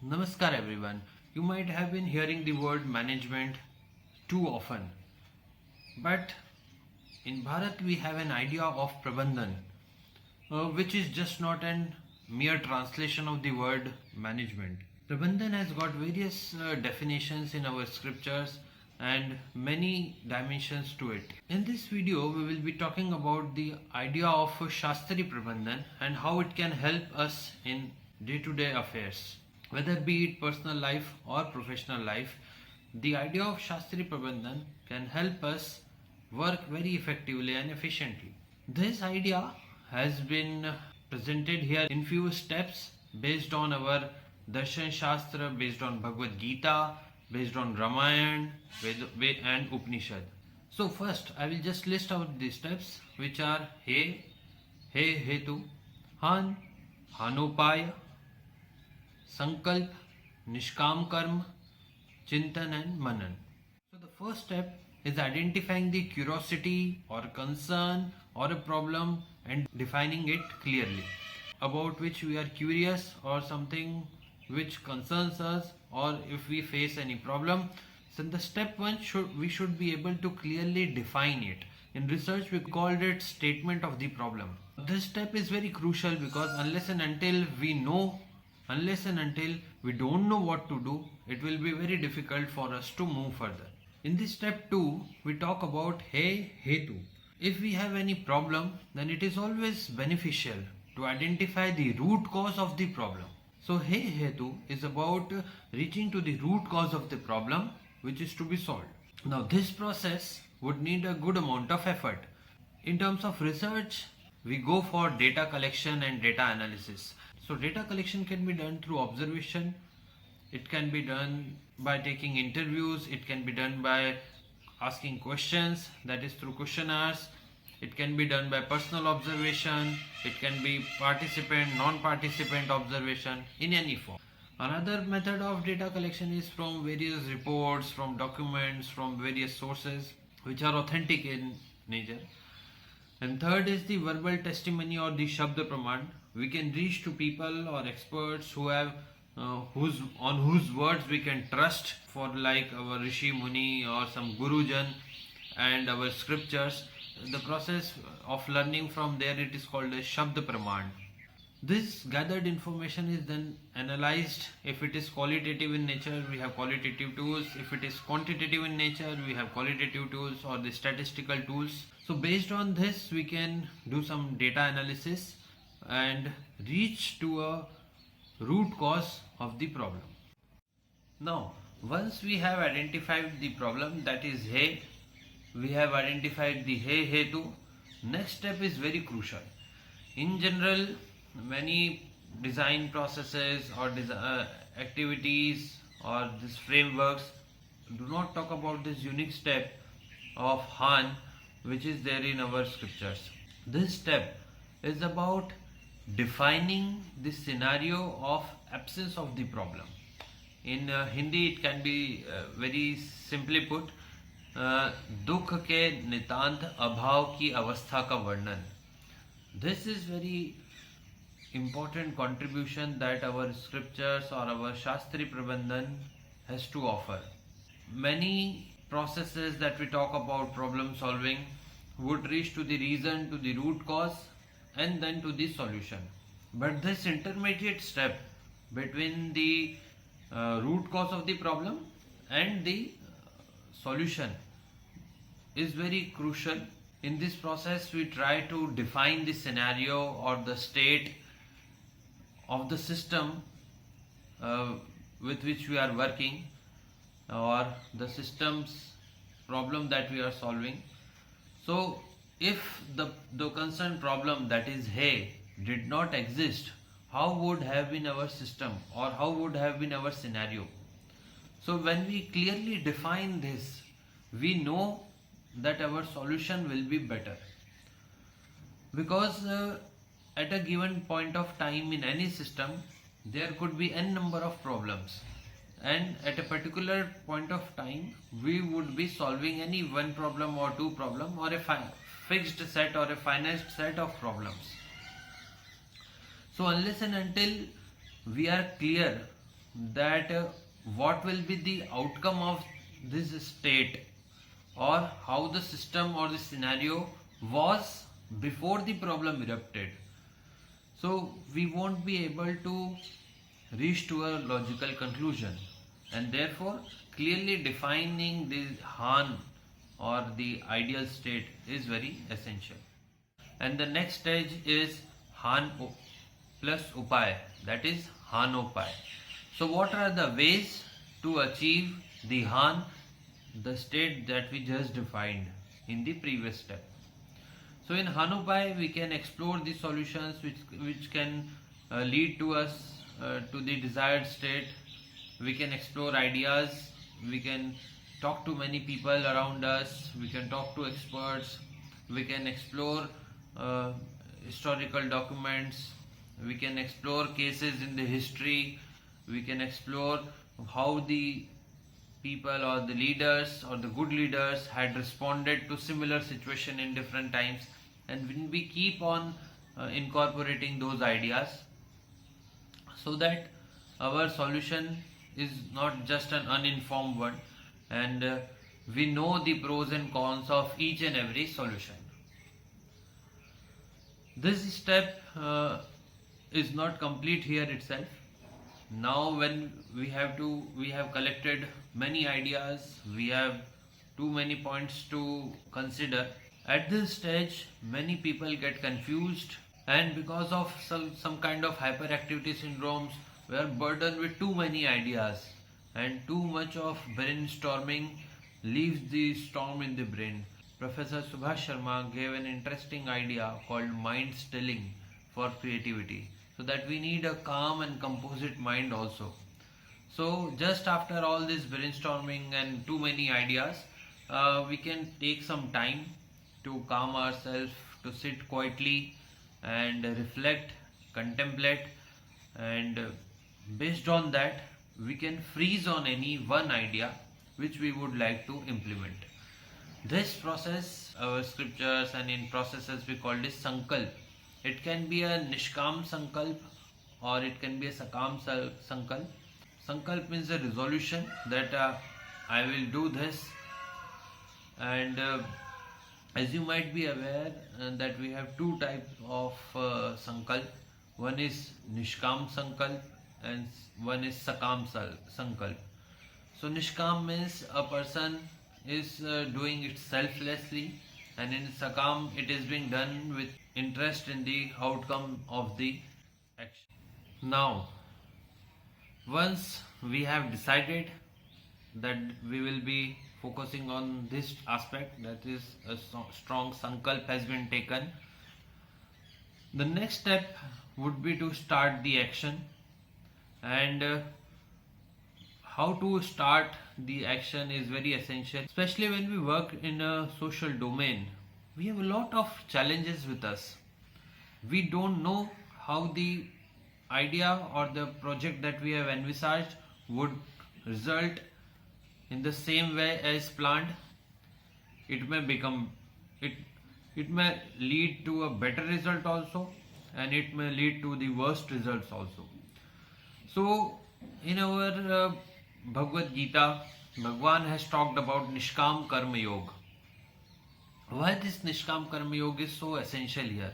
Namaskar everyone. You might have been hearing the word management too often. But in Bharat we have an idea of Prabandhan, which is just not an mere translation of the word management. Prabandhan has got various definitions in our scriptures and many dimensions to it. In this video, we will be talking about the idea of Shastri Prabandhan and how it can help us in day-to-day affairs. Whether be it personal life or professional life, the idea of Shastri Prabandhan can help us work very effectively and efficiently. This idea has been presented here in few steps based on our Darshan Shastra, based on Bhagavad Gita, based on Ramayana and Upanishad. So first I will just list out the steps, which are He, Hetu, Han, Hanupaya, Sankalp, Nishkam Karma, Chintan and Manan. So the first step is identifying the curiosity or concern or a problem and defining it clearly, about which we are curious or something which concerns us, or if we face any problem. So the step one we should be able to clearly define it. In research we called it statement of the problem. This step is very crucial because unless and until we don't know what to do, it will be very difficult for us to move further. In this step 2, we talk about He, Hetu. If we have any problem, then it is always beneficial to identify the root cause of the problem. So He, Hetu is about reaching to the root cause of the problem which is to be solved. Now this process would need a good amount of effort. In terms of research, we go for data collection and data analysis. So data collection can be done through observation, it can be done by taking interviews, it can be done by asking questions, that is through questionnaires, it can be done by personal observation, it can be participant, non-participant observation, in any form. Another method of data collection is from various reports, from documents, from various sources which are authentic in nature. And third is the verbal testimony or the Shabda Praman. We can reach to people or experts who have on whose words we can trust, for like our Rishi Muni or some Gurujan and our scriptures. The process of learning from there, it is called a Shabda Praman. This gathered information is then analyzed. If it is qualitative in nature, we have qualitative tools. If it is quantitative in nature, we have qualitative tools or the statistical tools. So based on this, we can do some data analysis and reach to a root cause of the problem. Now, once we have identified the problem, that is He, we have identified the He, Hetu. Next step is very crucial. In general, many design processes or activities or these frameworks do not talk about this unique step of Han, which is there in our scriptures. This step is about defining the scenario of absence of the problem. In Hindi it can be very simply put, दुख के नितांत अभाव की अवस्था का वर्णन. This is very important contribution that our scriptures or our Shastri Prabandhan has to offer. Many processes that we talk about problem solving would reach to the reason, to the root cause, and then to the solution. But this intermediate step between the root cause of the problem and the solution is very crucial. In this process, we try to define the scenario or the state of the system with which we are working, or the system's problem that we are solving. So if the concerned problem, that is He, did not exist, how would have been our system or how would have been our scenario? So when we clearly define this, we know that our solution will be better. Because at a given point of time in any system, there could be n number of problems. And at a particular point of time, we would be solving any one problem or two problem or a fixed set or a finite set of problems. So unless and until we are clear that what will be the outcome of this state, or how the system or the scenario was before the problem erupted. So we won't be able to reach to a logical conclusion, and therefore clearly defining the Han or the ideal state is very essential. And the next stage is Han plus Upay, that is Hanopay. So what are the ways to achieve the Han, the state that we just defined in the previous step? So in Hanopay we can explore the solutions which can lead to us to the desired state. We can explore ideas, we can talk to many people around us, we can talk to experts, we can explore historical documents, we can explore cases in the history, we can explore how the people or the leaders or the good leaders had responded to similar situation in different times, and when we keep on incorporating those ideas, so that our solution is not just an uninformed one, and we know the pros and cons of each and every solution. This step is not complete here itself. Now when we have collected many ideas, we have too many points to consider. At this stage many people get confused, and because of some kind of hyperactivity syndromes, we are burdened with too many ideas, and too much of brainstorming leaves the storm in the brain. Professor Subhash Sharma gave an interesting idea called mind stilling for creativity, so that we need a calm and composite mind also. So just after all this brainstorming and too many ideas, we can take some time to calm ourselves, to sit quietly and reflect, contemplate, and based on that we can freeze on any one idea which we would like to implement. This process, our scriptures and in processes we call this sankalp. It can be a nishkam sankalp or it can be a sakam sankalp. Sankalp means a resolution that I will do this, and as you might be aware that we have two types of sankalp. One is nishkam sankalp and one is sakam sankalp. So nishkam means a person is doing it selflessly, and in sakam it is being done with interest in the outcome of the action. Now once we have decided that we will be focusing on this aspect, that is a strong sankalp has been taken, the next step would be to start the action. And how to start the action is very essential, especially when we work in a social domain. We have a lot of challenges with us. We don't know how the idea or the project that we have envisaged would result in the same way as planned. It may become it may lead to a better result also, and it may lead to the worst results also. So in our Bhagavad Gita, Bhagwan has talked about Nishkam Karma Yoga. Why this Nishkam Karma Yoga is so essential here?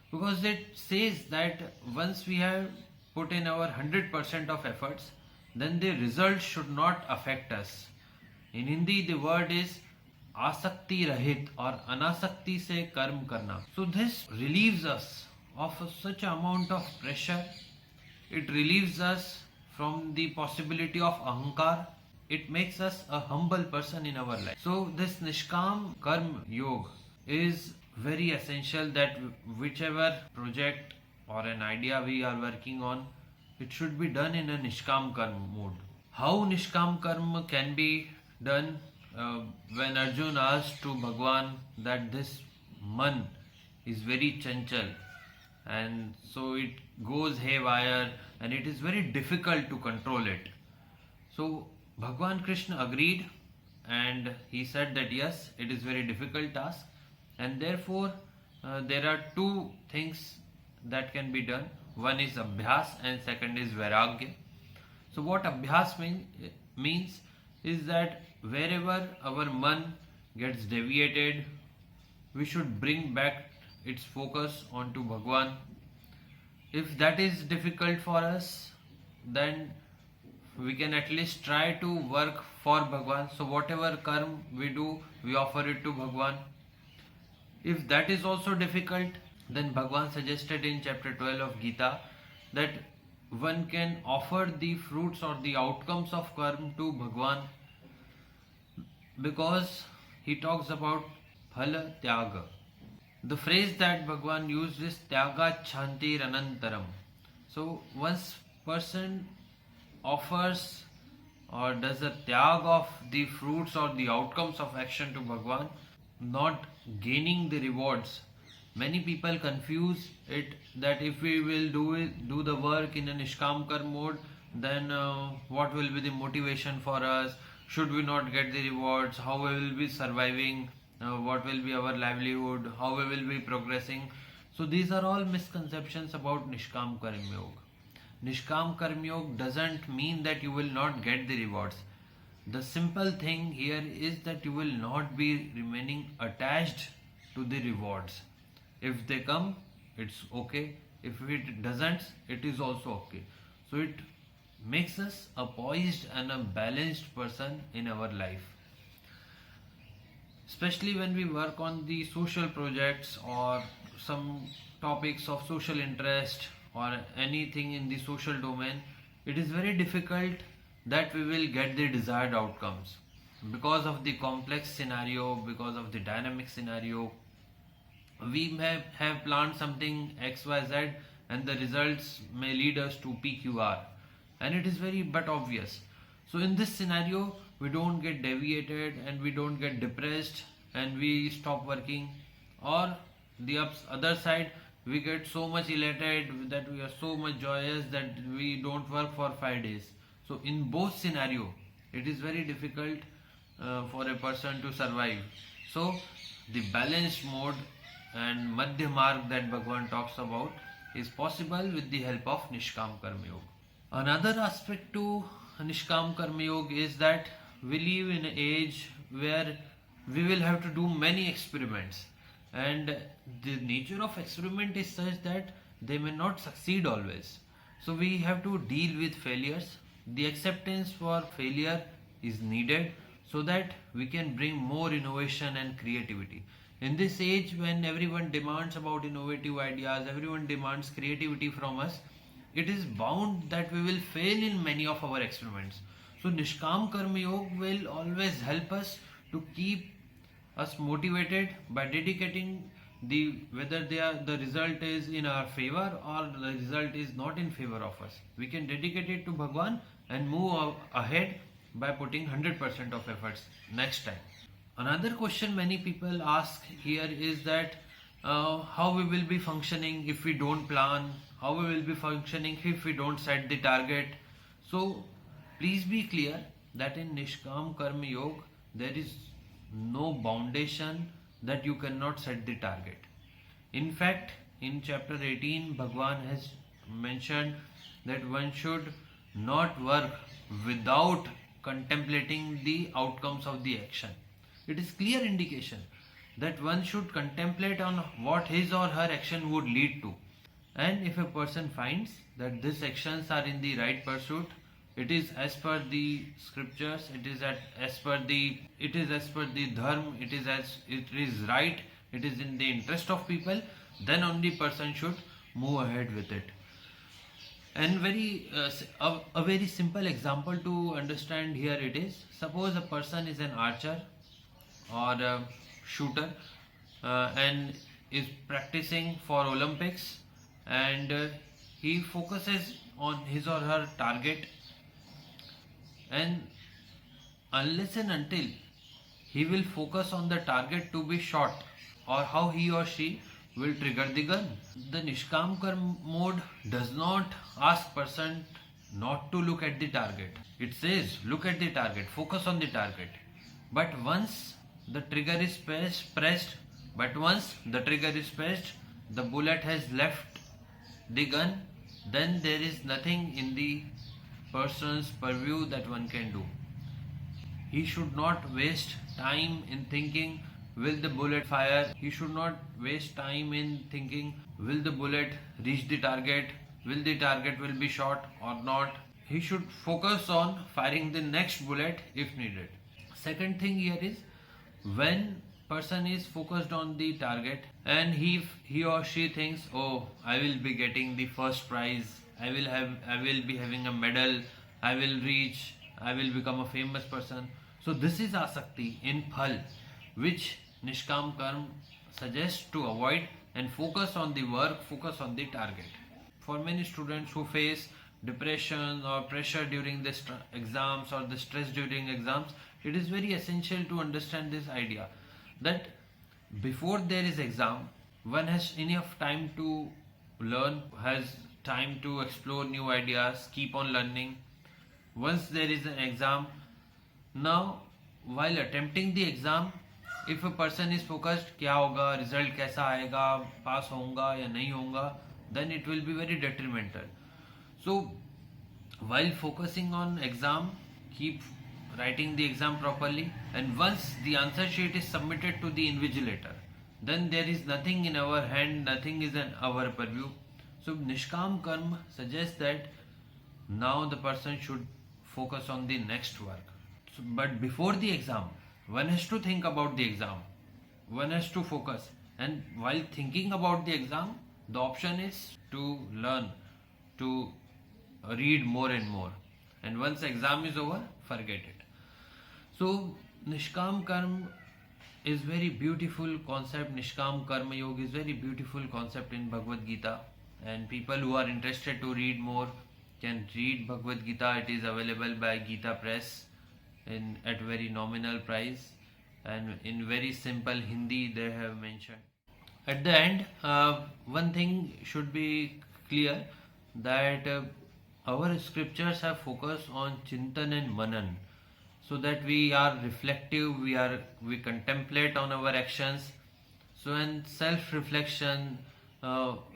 Because it says that once we have put in our 100% of efforts, then the result should not affect us. In Hindi the word is asakti rahit or anasakti se karm karna. So this relieves us of such amount of pressure. It relieves us from the possibility of ahankar. It makes us a humble person in our life. So this Nishkam Karma Yoga is very essential, that whichever project or an idea we are working on, it should be done in a Nishkam Karma mode. How Nishkam Karma can be done? When Arjun asked to Bhagwan that this man is very chanchal, and so it goes haywire and it is very difficult to control it. So Bhagwan Krishna agreed, and he said that yes, it is very difficult task, and therefore there are two things that can be done. One is abhyas and second is vairagya. So what Abhyas means is that wherever our man gets deviated, we should bring back its focus onto Bhagwan. If that is difficult for us, then we can at least try to work for Bhagwan. So whatever karma we do, we offer it to Bhagwan. If that is also difficult, then Bhagwan suggested in chapter 12 of Gita that one can offer the fruits or the outcomes of karma to Bhagwan, because he talks about phala tyaga. The phrase that Bhagwan used is tyaga chantir anantaram. So once person offers or does a tyag of the fruits or the outcomes of action to Bhagwan, not gaining the rewards. Many people confuse it that if we will do the work in a Nishkam Karma mode, then what will be the motivation for us? Should we not get the rewards? How we will be surviving? What will be our livelihood? How we will be progressing? So these are all misconceptions about Nishkam Karma Yoga. Nishkam Karma Yoga doesn't mean that you will not get the rewards. The simple thing here is that you will not be remaining attached to the rewards. If they come, it's okay. If it doesn't, it is also okay. So it makes us a poised and a balanced person in our life. Especially when we work on the social projects or some topics of social interest or anything in the social domain, it is very difficult that we will get the desired outcomes because of the complex scenario, because of the dynamic scenario. We may have planned something XYZ and the results may lead us to PQR, and it is very but obvious. So in this scenario, we don't get deviated and we don't get depressed and we stop working, or the other side, we get so much elated that we are so much joyous that we don't work for 5 days. So in both scenario, it is very difficult for a person to survive. So the balanced mode and Madhya Marg that Bhagwan talks about is possible with the help of Nishkam Karma Yoga. Another aspect to Nishkam Karma Yoga is that we live in an age where we will have to do many experiments, and the nature of experiment is such that they may not succeed always. So we have to deal with failures. The acceptance for failure is needed so that we can bring more innovation and creativity. In this age when everyone demands about innovative ideas, everyone demands creativity from us, it is bound that we will fail in many of our experiments. So Nishkam Karma Yoga will always help us to keep us motivated by dedicating whether the result is in our favor or the result is not in favor of us. We can dedicate it to Bhagwan and move ahead by putting 100% of efforts next time. Another question many people ask here is that how we will be functioning if we don't plan, how we will be functioning if we don't set the target. So please be clear that in Nishkam Karma Yoga there is no foundation that you cannot set the target. In fact, in chapter 18, Bhagwan has mentioned that one should not work without contemplating the outcomes of the action. It is clear indication that one should contemplate on what his or her action would lead to. And if a person finds that these actions are in the right pursuit, it is as per the scriptures, it is as per the dharma, it is right, it is in the interest of people, then only person should move ahead with it. And a very simple example to understand here it is, suppose a person is an archer or a shooter and is practicing for Olympics, and he focuses on his or her target, and unless and until he will focus on the target to be shot or how he or she will trigger the gun. The Nishkam Karma mode does not ask person not to look at the target. It says look at the target, focus on the target. But once the trigger is pressed, the bullet has left the gun, then there is nothing in the person's purview that one can do. He should not waste time in thinking, will the bullet fire? He should not waste time in thinking, will the bullet reach the target? Will the target will be shot or not? He should focus on firing the next bullet if needed. Second thing here is, when person is focused on the target and he or she thinks, oh, I will be getting the first prize, I will be having a medal, I will become a famous person. So this is asakti in phal, which Nishkam Karma suggests to avoid and focus on the work, focus on the target. For many students who face depression or pressure during the exams or the stress during exams, it is very essential to understand this idea that before there is exam, one has enough time to learn, has time to explore new ideas, keep on learning. Once there is an exam, now while attempting the exam, if a person is focused, क्या होगा, result कैसा आएगा, pass होऊंगा या नहीं होऊंगा, then it will be very detrimental. So while focusing on exam, keep writing the exam properly, and once the answer sheet is submitted to the invigilator, then there is nothing in our hand, nothing is in our purview. So Nishkam Karma suggests that now the person should focus on the next work. So, but before the exam, one has to think about the exam, one has to focus, and while thinking about the exam, the option is to learn, to read more and more, and once exam is over, forget it. So Nishkam Karma is very beautiful concept. Nishkam Karma Yoga is very beautiful concept in Bhagavad Gita, and people who are interested to read more can read Bhagavad Gita. It is available by Gita Press at very nominal price, and in very simple Hindi they have mentioned. At the end, one thing should be clear, that our scriptures have focused on Chintan and Manan, so that we are reflective, we contemplate on our actions. So in self-reflection,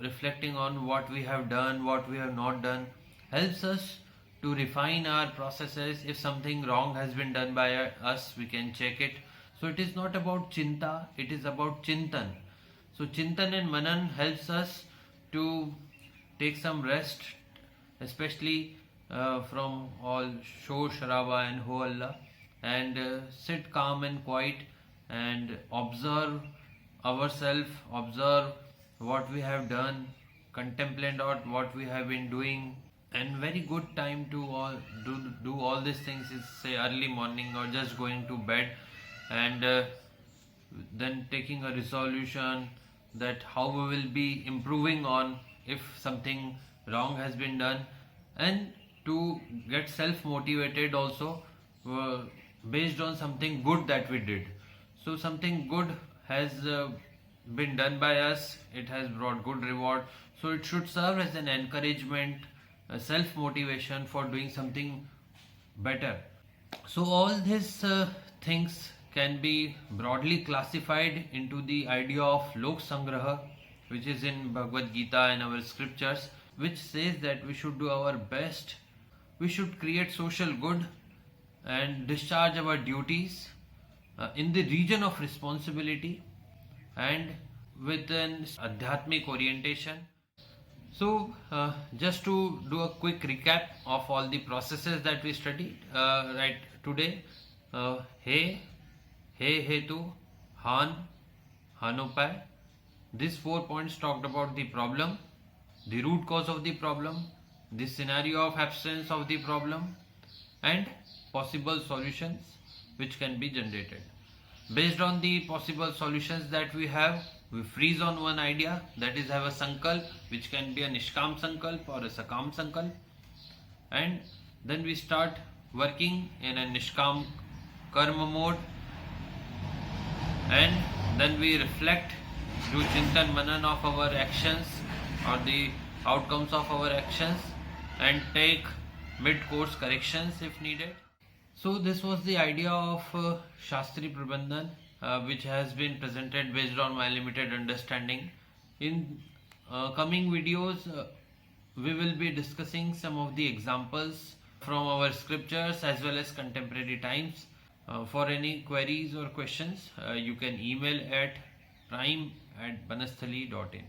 reflecting on what we have done, what we have not done, helps us to refine our processes. If something wrong has been done by us, we can check it. So it is not about Chinta, it is about Chintan. So Chintan and Manan helps us to take some rest, especially from all shor sharaba and ho Allah, and sit calm and quiet and observe ourselves, observe what we have done, contemplate on what we have been doing. And very good time to do all these things is, say, early morning or just going to bed, and then taking a resolution that how we will be improving on if something wrong has been done, and to get self motivated also based on something good that we did. So something good has been done by us, it has brought good reward, so it should serve as an encouragement, self motivation for doing something better. So all these things can be broadly classified into the idea of Lok Sangraha, which is in Bhagavad Gita and our scriptures, which says that we should do our best, we should create social good and discharge our duties in the region of responsibility and with an adhyatmic orientation. So just to do a quick recap of all the processes that we studied right today, He, Hetu, Han, Hanupay. These 4 points talked about the problem, the root cause of the problem, the scenario of absence of the problem, and possible solutions which can be generated. Based on the possible solutions that we have, we freeze on one idea, that is have a sankalp, which can be a Nishkam sankalp or a Sakam sankalp, and then we start working in a Nishkam Karma mode, and then we reflect, do Chintan Manan of our actions or the outcomes of our actions, and take mid-course corrections if needed. So this was the idea of Shastri Prabandhan, which has been presented based on my limited understanding. In coming videos, we will be discussing some of the examples from our scriptures as well as contemporary times. For any queries or questions, you can email at prime@banasthali.in.